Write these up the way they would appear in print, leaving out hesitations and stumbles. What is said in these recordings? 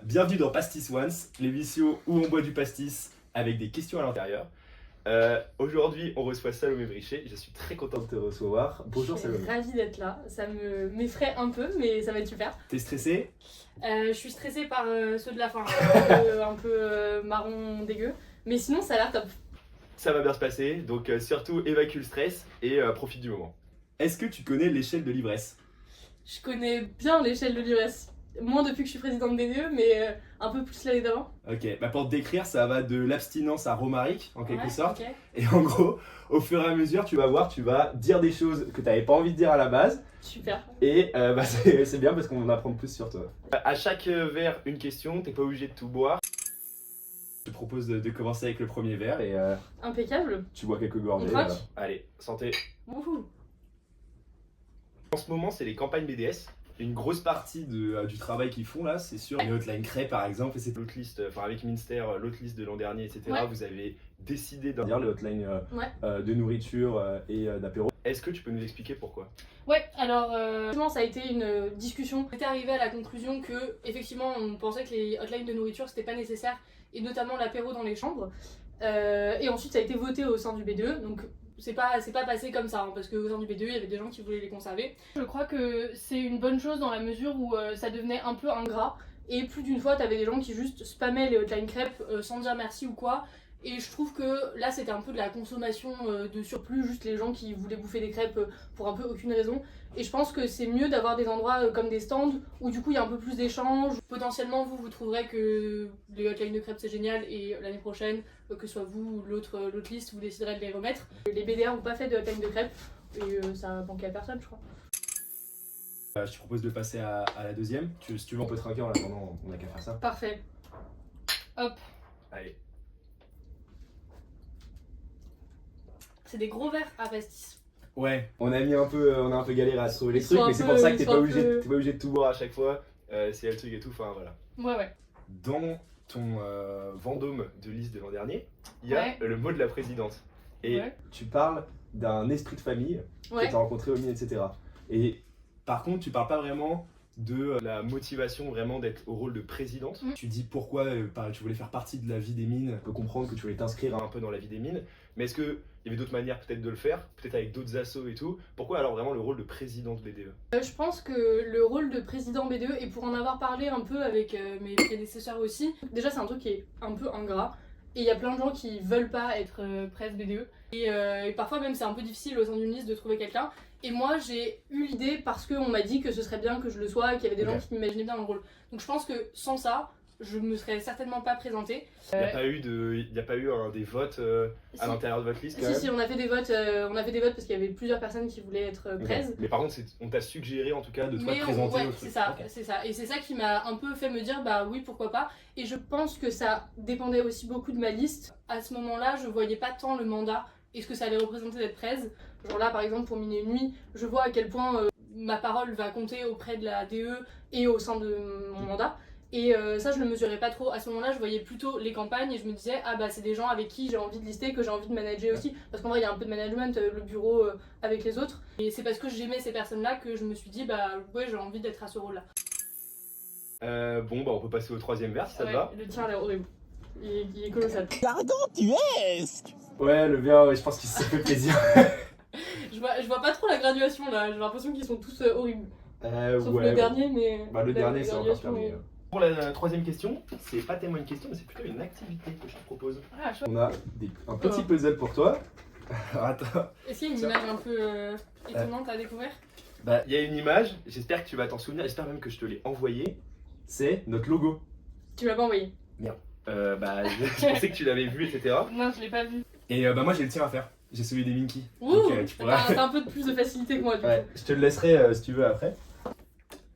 Bienvenue dans Pastis Once, l'émission où on boit du pastis avec des questions à l'intérieur. Aujourd'hui, on reçoit Salomé Brichet. Je suis très content de te recevoir. Bonjour Salomé. Je suis ravie d'être là. Ça m'effraie un peu, mais ça va être super. T'es stressé? Je suis stressée par ceux de la fin, un peu marron dégueu. Mais sinon, ça a l'air top. Ça va bien se passer, donc surtout évacue le stress et profite du moment. Est-ce que tu connais l'échelle de l'ivresse? Je connais bien l'échelle de l'ivresse. Moins depuis que je suis présidente BDE, mais un peu plus l'année d'avant. Ok, bah pour te décrire, ça va de l'abstinence à romaric, en quelque sorte. Okay. Et en gros, au fur et à mesure, tu vas voir, tu vas dire des choses que tu n'avais pas envie de dire à la base. Super. Et c'est bien parce qu'on va en apprendre plus sur toi. À chaque verre, une question, t'es pas obligé de tout boire. Je te propose de commencer avec le premier verre et Impeccable. tu bois quelques gorgées. On craque Allez, santé. Wouhou. En ce moment, c'est les campagnes BDS. Une grosse partie du travail qu'ils font là, c'est sur les hotlines crêpes par exemple. Et c'est l'autre liste, enfin avec Minster, l'autre liste de l'an dernier, etc. Ouais. Vous avez décidé de dire les hotlines de nourriture et d'apéro. Est-ce que tu peux nous expliquer pourquoi? Ouais, alors ça a été une discussion. On était arrivé à la conclusion que effectivement on pensait que les hotlines de nourriture c'était pas nécessaire, et notamment l'apéro dans les chambres. Et ensuite ça a été voté au sein du BDE, donc c'est pas passé comme ça, hein, parce qu'au sein du BDE il y avait des gens qui voulaient les conserver. Je crois que c'est une bonne chose dans la mesure où ça devenait un peu ingrat, et plus d'une fois t'avais des gens qui juste spammaient les hotlines crêpes sans dire merci ou quoi. Et je trouve que là c'était un peu de la consommation de surplus, juste les gens qui voulaient bouffer des crêpes pour un peu aucune raison. Et je pense que c'est mieux d'avoir des endroits comme des stands où du coup il y a un peu plus d'échanges. Potentiellement vous trouverez que les hotlines de crêpes c'est génial, et l'année prochaine, que ce soit vous ou l'autre liste, vous déciderez de les remettre. Les BDR n'ont pas fait de hotlines de crêpes et ça a manqué à personne je crois. Je te propose de passer à la deuxième. Si tu veux on peut trinquer en attendant, on a qu'à faire ça. Parfait. Hop. Allez. C'est des gros verres à pastis. Ouais, on a un peu galéré à se trouver les trucs, mais c'est pour ça que t'es pas obligé de tout boire à chaque fois. C'est le truc et tout, enfin voilà. Ouais. Dans ton Vendôme de liste de l'an dernier, il y a le mot de la présidente. Et tu parles d'un esprit de famille que tu as rencontré au mine, etc. Et par contre, tu parles pas vraiment de la motivation vraiment d'être au rôle de présidente. Tu dis pourquoi tu voulais faire partie de la vie des mines. On peut comprendre que tu voulais t'inscrire un peu dans la vie des mines. Mais est-ce qu'il y avait d'autres manières peut-être de le faire, peut-être avec d'autres assos et tout? Pourquoi alors vraiment le rôle de présidente BDE? Je pense que le rôle de président BDE, et pour en avoir parlé un peu avec mes prédécesseurs aussi, déjà c'est un truc qui est un peu ingrat. Et il y a plein de gens qui veulent pas être presse BDE. Et parfois même c'est un peu difficile au sein d'une liste de trouver quelqu'un. Et moi j'ai eu l'idée parce qu'on m'a dit que ce serait bien que je le sois, qu'il y avait des gens qui m'imaginaient bien dans le rôle. Donc je pense que sans ça, je me serais certainement pas présentée. Il n'y a pas eu des votes à l'intérieur de votre liste quand même? Si, on a fait des votes, parce qu'il y avait plusieurs personnes qui voulaient être presse. Mais par contre, on t'a suggéré en tout cas de toi te présenter au truc. C'est ça, c'est ça. Et c'est ça qui m'a un peu fait me dire bah oui, pourquoi pas. Et je pense que ça dépendait aussi beaucoup de ma liste. À ce moment-là, je voyais pas tant le mandat et ce que ça allait représenter d'être presse. Genre là, par exemple, pour Mine et une nuit, je vois à quel point ma parole va compter auprès de la DE et au sein de mon mandat. Et ça je le mesurais pas trop. À ce moment-là je voyais plutôt les campagnes et je me disais ah bah c'est des gens avec qui j'ai envie de lister, que j'ai envie de manager aussi, parce qu'en vrai il y a un peu de management, le bureau avec les autres, et c'est parce que j'aimais ces personnes-là que je me suis dit bah ouais j'ai envie d'être à ce rôle-là. Bon bah on peut passer au troisième verre si ça te va. Le tien a l'air horrible, il est colossal. Gargantuesque. Ouais, le verre, je pense qu'il se fait plaisir. je vois pas trop la graduation là, j'ai l'impression qu'ils sont tous horribles. Sauf le dernier, mais le dernier c'est encore fermé. est... Pour la troisième question, c'est pas tellement une question, mais c'est plutôt une activité que je te propose. Ah, chouette. On a un petit puzzle pour toi. Attends. Est-ce qu'il y a une image un peu étonnante à découvrir? Bah, il y a une image, j'espère que tu vas t'en souvenir, j'espère même que je te l'ai envoyée. C'est notre logo. Tu l'as pas envoyé? Merde. Je pensais que tu l'avais vu, etc. Non, je l'ai pas vu. Et moi j'ai le tien à faire. J'ai celui des Minky. Ouh, t'as un peu de plus de facilité que moi du coup. Je te le laisserai si tu veux après.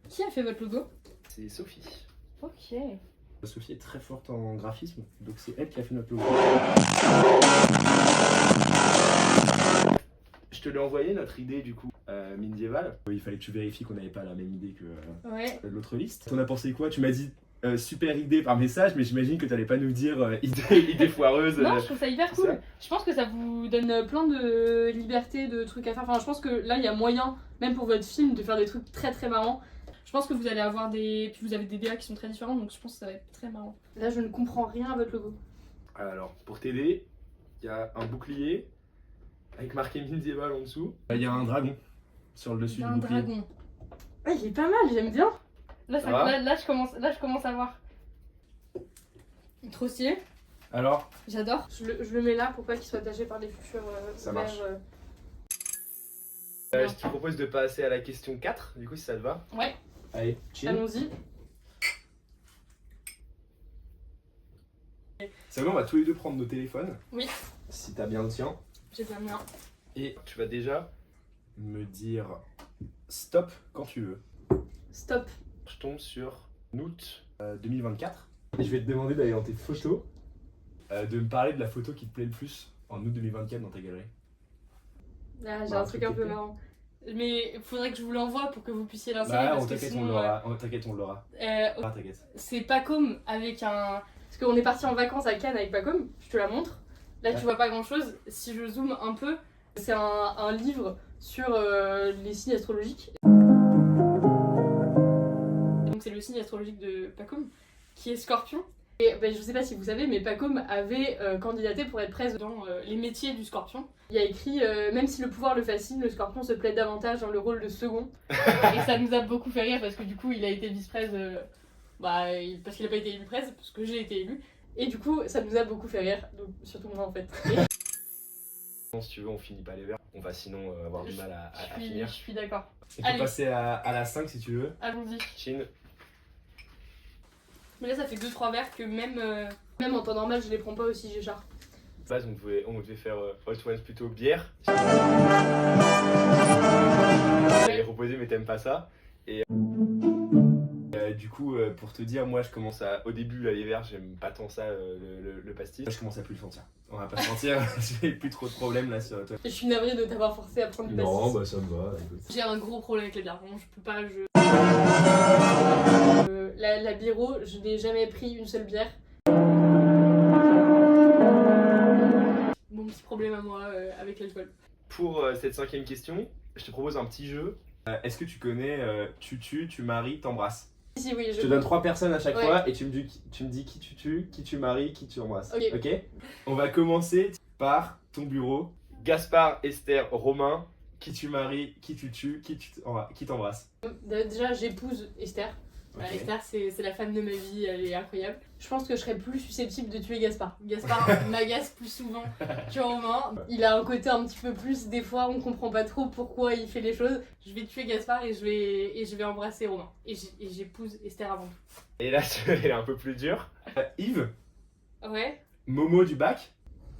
Qui a fait votre logo? C'est Sophie. Ok. Sophie est très forte en graphisme, donc c'est elle qui a fait notre logo. Je te l'ai envoyé notre idée du coup médiévale. Il fallait que tu vérifies qu'on n'avait pas la même idée que l'autre liste. T'en as pensé quoi? Tu m'as dit super idée par message, mais j'imagine que t'allais pas nous dire idée foireuse. Non, je trouve ça hyper cool. Je pense que ça vous donne plein de liberté, de trucs à faire. Enfin, je pense que là, il y a moyen, même pour votre film, de faire des trucs très très marrants. Je pense que vous allez avoir puis vous avez des DA qui sont très différents, donc je pense que ça va être très marrant. Là, je ne comprends rien à votre logo. Alors, pour t'aider, il y a un bouclier avec marqué Medieval en dessous. Il y a un dragon sur le dessus du bouclier. Un dragon. Ah, il est pas mal, j'aime bien. Là, je commence à voir. Trop stylé. Alors, j'adore. Je le mets là pour pas qu'il soit taché par les futurs ça marche. Verres, je te propose de passer à la question 4, du coup, si ça te va. Ouais. Allez, chill. Allons-y. C'est bon, on va tous les deux prendre nos téléphones. Oui. Si t'as bien le tien. J'ai bien le mien. Et tu vas déjà me dire stop quand tu veux. Stop. Je tombe sur août 2024. Et je vais te demander d'aller dans tes photos, de me parler de la photo qui te plaît le plus en août 2024 dans ta galerie. Là, j'ai un truc un peu marrant. Mais il faudrait que je vous l'envoie pour que vous puissiez l'insérer. Bah, parce que sinon, t'inquiète, on l'aura. T'inquiète. C'est Pacôme avec un. Parce qu'on est parti en vacances à Cannes avec Pacôme, je te la montre. Là, tu vois pas grand chose. Si je zoome un peu, c'est un livre sur les signes astrologiques. Donc, c'est le signe astrologique de Pacôme, qui est Scorpion. Et ben, je sais pas si vous savez, mais Pacôme avait candidaté pour être presse dans les métiers du Scorpion. Il y a écrit même si le pouvoir le fascine, le Scorpion se plaît davantage dans le rôle de second. Et ça nous a beaucoup fait rire parce que du coup, il a été vice-presse. Parce qu'il a pas été élu presse, parce que j'ai été élue. Et du coup, ça nous a beaucoup fait rire, donc surtout moi en fait. Si tu veux, on finit pas les verres. On va sinon avoir du mal à finir. Je suis d'accord. On peut passer à la 5 si tu veux. Allons-y. Chine. Mais là, ça fait 2-3 verres que même en temps normal, je les prends pas aussi Géchard. De base, on devait faire Hot Ones plutôt bière. J'avais proposé, mais t'aimes pas ça. Et du coup, pour te dire, moi je commence à. Au début, là, les verres, j'aime pas tant ça, le pastis. Je commence à plus le sentir. On va pas se mentir, j'ai plus trop de problèmes là sur toi. Je suis navrée de t'avoir forcé à prendre du pastis. Non, bah ça me va. J'ai un gros problème avec les bières. Bon, je peux pas. La Biro, je n'ai jamais pris une seule bière. Mon petit problème à moi avec l'alcool. Pour cette 5e question, je te propose un petit jeu. Est-ce que tu connais tu tues, tu maries, t'embrasses? Si, oui, je te donne 3 personnes à chaque fois et tu me dis qui tu tues, qui tu maries, qui tu embrasses. Ok. On va commencer par ton bureau. Gaspard, Esther, Romain. Qui tu maries, qui tu tues, qui t'embrasse. Déjà, j'épouse Esther. Okay. Esther, c'est la femme de ma vie, elle est incroyable. Je pense que je serais plus susceptible de tuer Gaspard. Gaspard m'agace plus souvent que Romain. Il a un côté un petit peu plus, des fois on comprend pas trop pourquoi il fait les choses. Je vais tuer Gaspard et je vais embrasser Romain. Et j'épouse Esther avant tout. Et là, elle est un peu plus dure. Yves. Ouais. Momo du bac.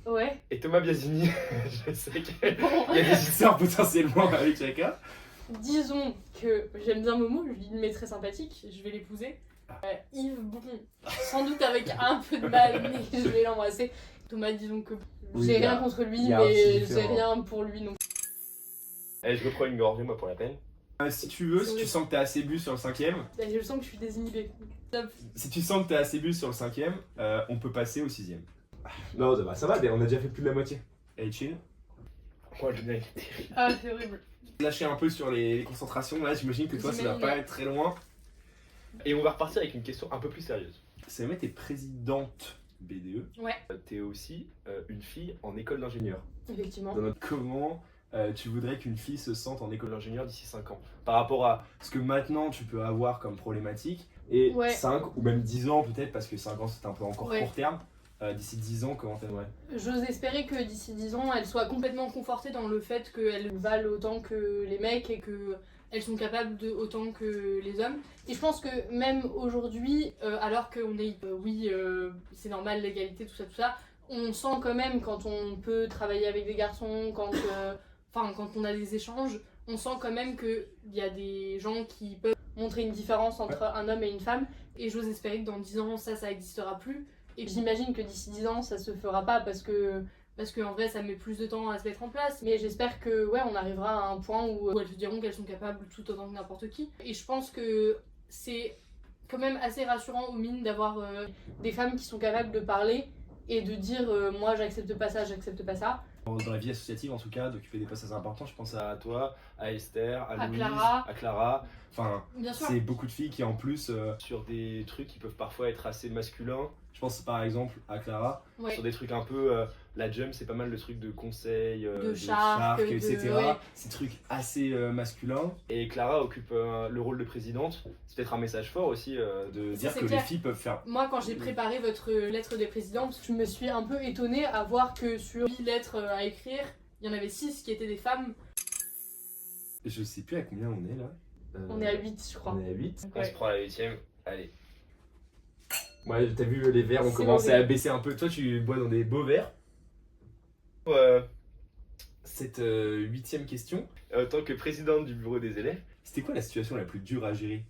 Ouais. Et Thomas Biasini. Je sais qu'il y a des histoires potentiellement avec chacun. Disons que j'aime bien Momo, je lui mets très sympathique, je vais l'épouser. Yves, bon, sans doute avec un peu de mal, mais je vais l'embrasser. Thomas, disons que j'ai rien contre lui, mais j'ai rien pour lui non plus. Allez, je reprends une gorgée, moi, pour la peine. Si tu veux, si tu sens que t'es assez bu sur le 5ème. Je sens que je suis désinhibée. Si tu sens que t'es assez bu sur le 5ème, on peut passer au 6ème. Non, ça va, on a déjà fait plus de la moitié. Allez, chill. Oh, le mec est terrible. Ah, c'est horrible. Lâcher un peu sur les concentrations, là j'imagine que toi ça va pas être très loin. Et on va repartir avec une question un peu plus sérieuse. Si jamais t'es présidente BDE, ouais. T'es aussi une fille en école d'ingénieur. Effectivement. Comment tu voudrais qu'une fille se sente en école d'ingénieur d'ici 5 ans? Par rapport à ce que maintenant tu peux avoir comme problématique, et 5 ou même 10 ans peut-être, parce que 5 ans c'est un peu encore court terme. D'ici 10 ans, comment t'aimerais? J'ose espérer que d'ici 10 ans, elle soit complètement confortée dans le fait qu'elles valent autant que les mecs et qu'elles sont capables de autant que les hommes. Et je pense que même aujourd'hui, alors qu'on est, c'est normal, l'égalité, tout ça, on sent quand même quand on peut travailler avec des garçons, quand on a des échanges, on sent quand même qu'il y a des gens qui peuvent montrer une différence entre un homme et une femme. Et j'ose espérer que dans 10 ans, ça n'existera plus. Et j'imagine que d'ici 10 ans ça se fera pas parce que en vrai ça met plus de temps à se mettre en place, mais j'espère que on arrivera à un point où elles se diront qu'elles sont capables tout autant que n'importe qui. Et je pense que c'est quand même assez rassurant aux mines d'avoir des femmes qui sont capables de parler et de dire moi j'accepte pas ça, Dans la vie associative en tout cas, d'occuper des postes assez importants, je pense à toi, à Esther, à Louise, Clara. à Clara. Enfin, Bien sûr. c'est beaucoup de filles qui en plus, sur des trucs qui peuvent parfois être assez masculins, je pense par exemple à Clara, Ouais. sur des trucs un peu, la jump c'est pas mal de trucs de conseils, De shark, etc. ouais. Ces trucs assez masculins. Et Clara occupe le rôle de présidente, c'est peut-être un message fort aussi de Ça, dire c'est que clair. les filles peuvent faire... Moi, quand j'ai préparé votre lettre des présidentes, je me suis un peu étonnée à voir que sur 8 lettres à écrire, il y en avait 6 qui étaient des femmes. Je sais plus à combien on est là. On est à 8, je crois. On est à 8. Donc, On ouais. se prend la 8ème, allez. Ouais, t'as vu les verres ont C'est commencé horrible. à baisser un peu. Toi, tu bois dans des beaux verres. Cette 8ème question. En tant que présidente du bureau des élèves, c'était quoi la situation la plus dure à gérer?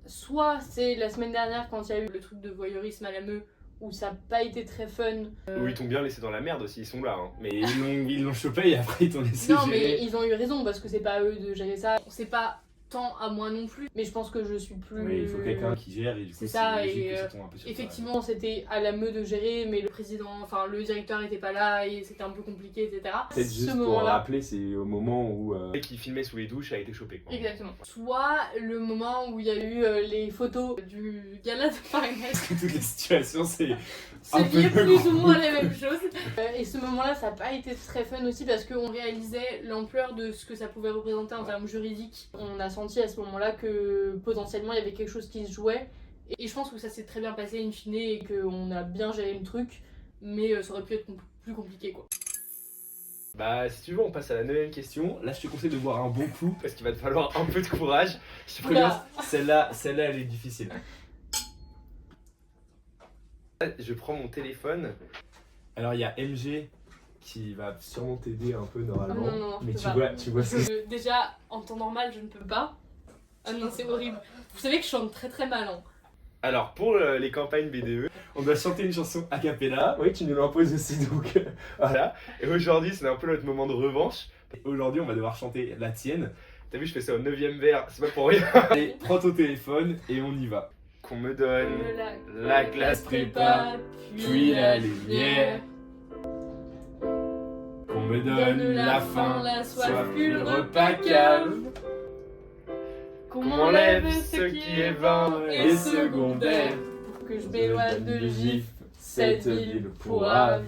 Soit c'est la semaine dernière quand il y a eu le truc de voyeurisme à la Meux où ça n'a pas été très fun. Où ils t'ont bien laissé dans la merde aussi, ils sont là. Hein. Mais ils l'ont chopé et après ils t'ont laissé Non, gérer. mais ils ont eu raison parce que c'est pas à eux de gérer ça. C'est pas tant à moi non plus, mais je pense que je suis plus. Oui, il faut quelqu'un qui gère et du coup C'est ça, logique et que ça tombe un peu sur toi. effectivement, c'était à la Meux de gérer, mais le président, enfin le directeur était pas là et c'était un peu compliqué, etc. Peut-être juste Ce pour moment-là. rappeler, c'est au moment où qui filmait sous les douches a été chopé. Quoi. Exactement. Soit le moment où il y a eu les photos du gala de Paris-Match. Toutes les situations, c'est C'est un peu lié le plus gros. ou moins la même chose. Et ce moment-là, ça n'a pas été très fun aussi parce qu'on réalisait l'ampleur de ce que ça pouvait représenter en termes juridiques. On a senti à ce moment-là que potentiellement il y avait quelque chose qui se jouait. Et je pense que ça s'est très bien passé in fine et qu'on a bien géré le truc, mais ça aurait pu être plus compliqué quoi. Bah si tu veux on passe à la 9ème question. Là je te conseille de boire un bon coup parce qu'il va te falloir un peu de courage. Je te préviens, celle-là elle est difficile. Je prends mon téléphone. Alors il y a MG qui va sûrement t'aider un peu normalement. Non, mais je peux tu vois ce que... Déjà, en temps normal, je ne peux pas. Ah non, c'est horrible. Vous savez que je chante très très mal. Hein. Alors pour les campagnes BDE, on doit chanter une chanson a cappella. Oui, tu nous l'imposes aussi donc voilà. Et aujourd'hui c'est un peu notre moment de revanche. Aujourd'hui on va devoir chanter la tienne. T'as vu je fais ça au 9ème vers, c'est pas pour rien. Allez, prends ton téléphone et on y va. Qu'on me donne la classe prépa, puis la lumière. Qu'on me donne la faim, la soif, puis le repas calme. Qu'on m'enlève ce qui est vain et secondaire. Pour que je m'éloigne de gif, cette ville pourrave.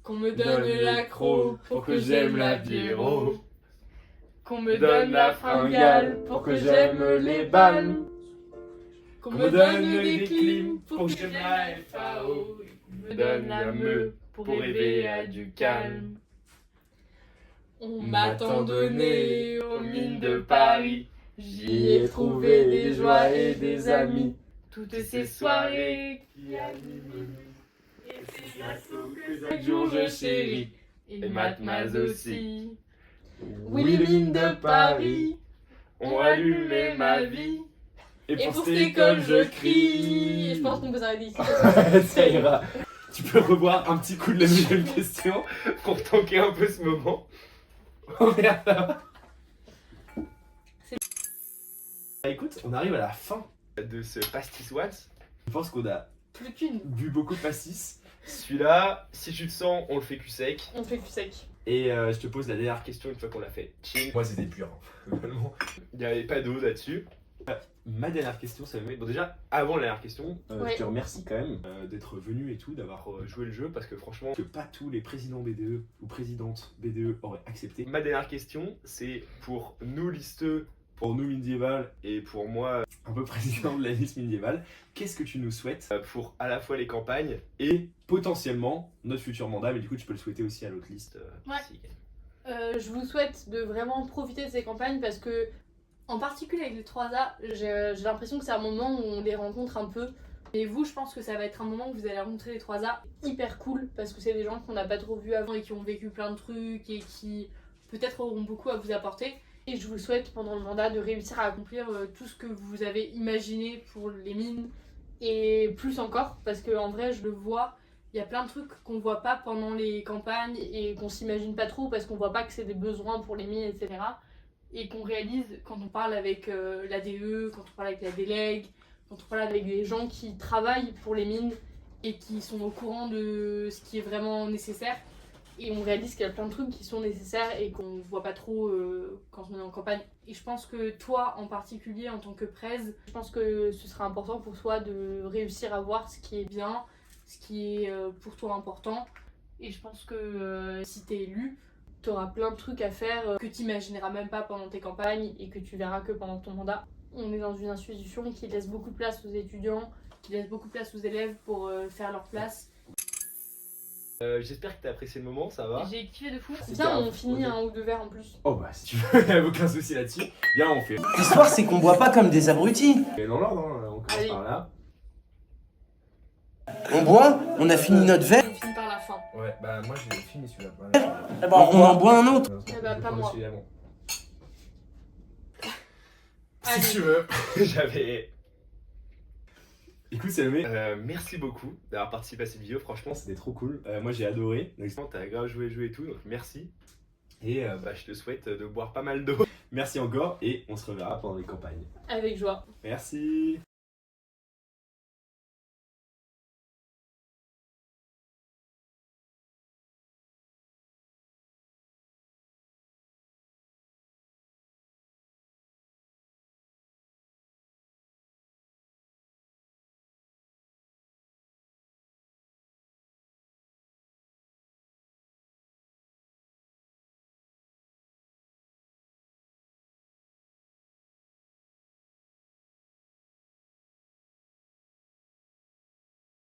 Qu'on me donne l'accro pour que j'aime la bière. Qu'on me donne la fringale pour que j'aime les balles. Qu'on me donne des clims pour que j'aime la FAO. Qu'on me donne la Meux pour rêver à du calme. On m'a tant donné aux mines de Paris. J'y ai trouvé des joies et des amis. Toutes ces soirées qui animent. Et ces assauts que chaque jour je chéris. Et Matmaz aussi. Oui, les mines de Paris ont allumé ma vie. Et pour cette école je crie. Et je pense qu'on peut s'arrêter ici. Ça ira. Tu peux revoir un petit coup de la 9ème question pour tanker un peu ce moment. Oh merde. Écoute, on arrive à la fin de ce pastis Watts. Je pense qu'on a Plus qu'une. bu beaucoup de pastis. Celui-là, si tu te sens, on le fait cul sec. On fait cul sec. Et je te pose la dernière question une fois qu'on l'a fait. Ching. Moi c'était pur, hein. Il n'y avait pas d'eau là-dessus. Ma dernière question, ça me met... Bon déjà, avant la dernière question, Ouais. je te remercie quand même d'être venu et tout, d'avoir joué le jeu, parce que franchement, que pas tous les présidents BDE ou présidentes BDE auraient accepté. Ma dernière question, c'est pour nous listeux, pour nous Mindieval, et pour moi, un peu président de la liste Mindieval, qu'est-ce que tu nous souhaites pour à la fois les campagnes et potentiellement notre futur mandat, mais du coup tu peux le souhaiter aussi à l'autre liste. Ouais. Si. Je vous souhaite de vraiment profiter de ces campagnes parce que, en particulier avec les 3A, j'ai l'impression que c'est un moment où on les rencontre un peu. Et vous, je pense que ça va être un moment où vous allez rencontrer les 3A hyper cool parce que c'est des gens qu'on n'a pas trop vus avant et qui ont vécu plein de trucs et qui peut-être auront beaucoup à vous apporter. Et je vous souhaite pendant le mandat de réussir à accomplir tout ce que vous avez imaginé pour les mines et plus encore parce qu'en vrai, je le vois. Il y a plein de trucs qu'on voit pas pendant les campagnes et qu'on s'imagine pas trop parce qu'on voit pas que c'est des besoins pour les mines, etc. Et qu'on réalise quand on parle avec l'ADE, quand on parle avec la délègue, quand on parle avec des gens qui travaillent pour les mines et qui sont au courant de ce qui est vraiment nécessaire. Et on réalise qu'il y a plein de trucs qui sont nécessaires et qu'on voit pas trop quand on est en campagne. Et je pense que toi en particulier en tant que presse, je pense que ce sera important pour toi de réussir à voir ce qui est bien, ce qui est pour toi important. Et je pense que si t'es élu, t'auras plein de trucs à faire que t'imagineras même pas pendant tes campagnes et que tu verras que pendant ton mandat. On est dans une institution qui laisse beaucoup de place aux étudiants, qui laisse beaucoup de place aux élèves pour faire leur place. J'espère que t'as apprécié le moment, ça va? J'ai kiffé de fou. Tiens, on finit un ou deux verres en plus. Oh bah si tu veux, y'a aucun souci là-dessus. Viens, on fait. L'histoire, c'est qu'on boit pas comme des abrutis. Et dans l'ordre, hein, on commence Allez. par là. On boit, on a fini notre verre, On finit par la fin. Ouais, bah moi j'ai fini celui-là. on en boit un autre. Eh bah, pas moi. Si Allez. tu veux, j'avais. Écoute Salomé, merci beaucoup d'avoir participé à cette vidéo, franchement c'était trop cool. Moi j'ai adoré, donc t'as grave joué et tout, donc merci. Et bah, je te souhaite de boire pas mal d'eau. Merci encore et on se reverra pendant les campagnes. Avec joie. Merci.